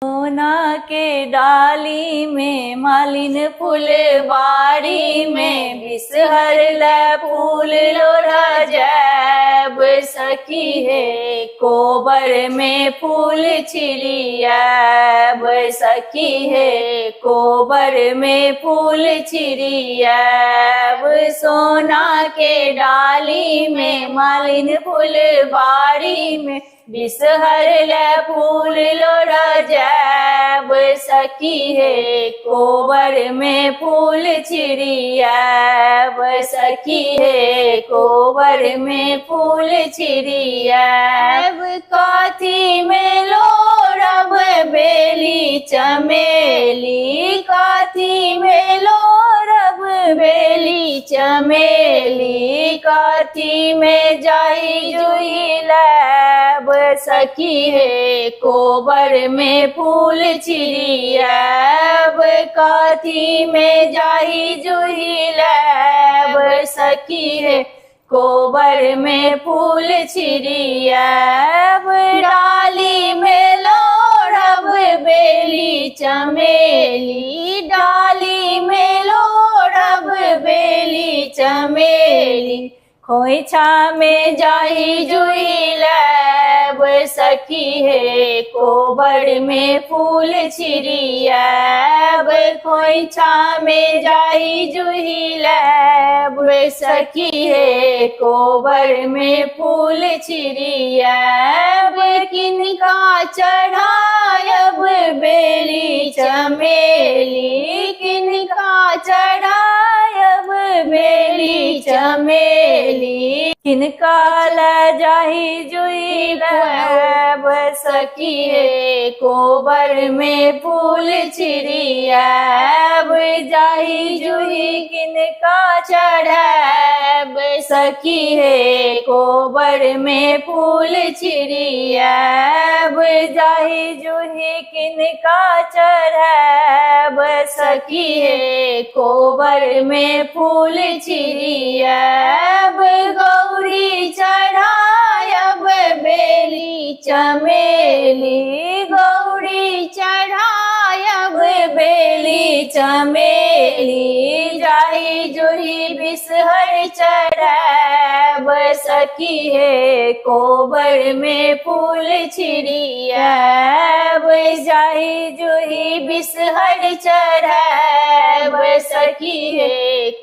सोना के डाली में मालिन फुलबाड़ी में बिसहर ल फूल लोढ़ा जैब सखी है कोबर में फूल छिड़ियाब सखी है कोबर में फूल छिड़ियाब। सोना के डाली में मालिन फुलबाड़ी में बिसहर ल फूल लोढ़ा जैब सखी है कोबर में फूल छिड़ियाब सखी है कोबर में फूल छिड़ियाब। काथी में लोढ़ब बेली चमेली काथी में लोढ़ब बेली चमेली काथी में जाई जुई लब सखी है कोबर में फूल छिड़ियाब काथी में जाई जुई लब सखी है कोबर में फूल छिड़ियाब। डाली में लोढ़ब बेली चमेली डाली में लोढ़ब बेली चमेली खोइछा में जाई जुई लब सखी है कोबर में फूल छिड़ियाब खोइछा में जाई जुई लब सखी है कोबर में फूल छिड़ियाब। किनका चढ़ायब बेली चमेली किनका चढ़ायब बेली चमेली किनका ल जाही जुई लब सखी है कोबर में फूल छिड़ियाब जाही जुई किनका चढ़ाब सखी है कोबर में फूल छिड़ियाब जाही जुही किनका चढ़ाब सखी है कोबर में फूल छिड़ियाब। गौरी चढ़ायब बेली चमेली गौरी चढ़ायब बेली चमेली जाई जुही बिसहर चढ़ाब सखी है कोबर में फूल छिड़ियाब जाई जुही बिसहर चढ़ाब सखी है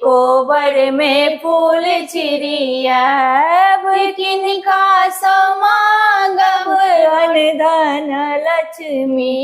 कोबर में फूल छिड़ियाब। किनका समागम अन धन लक्ष्मी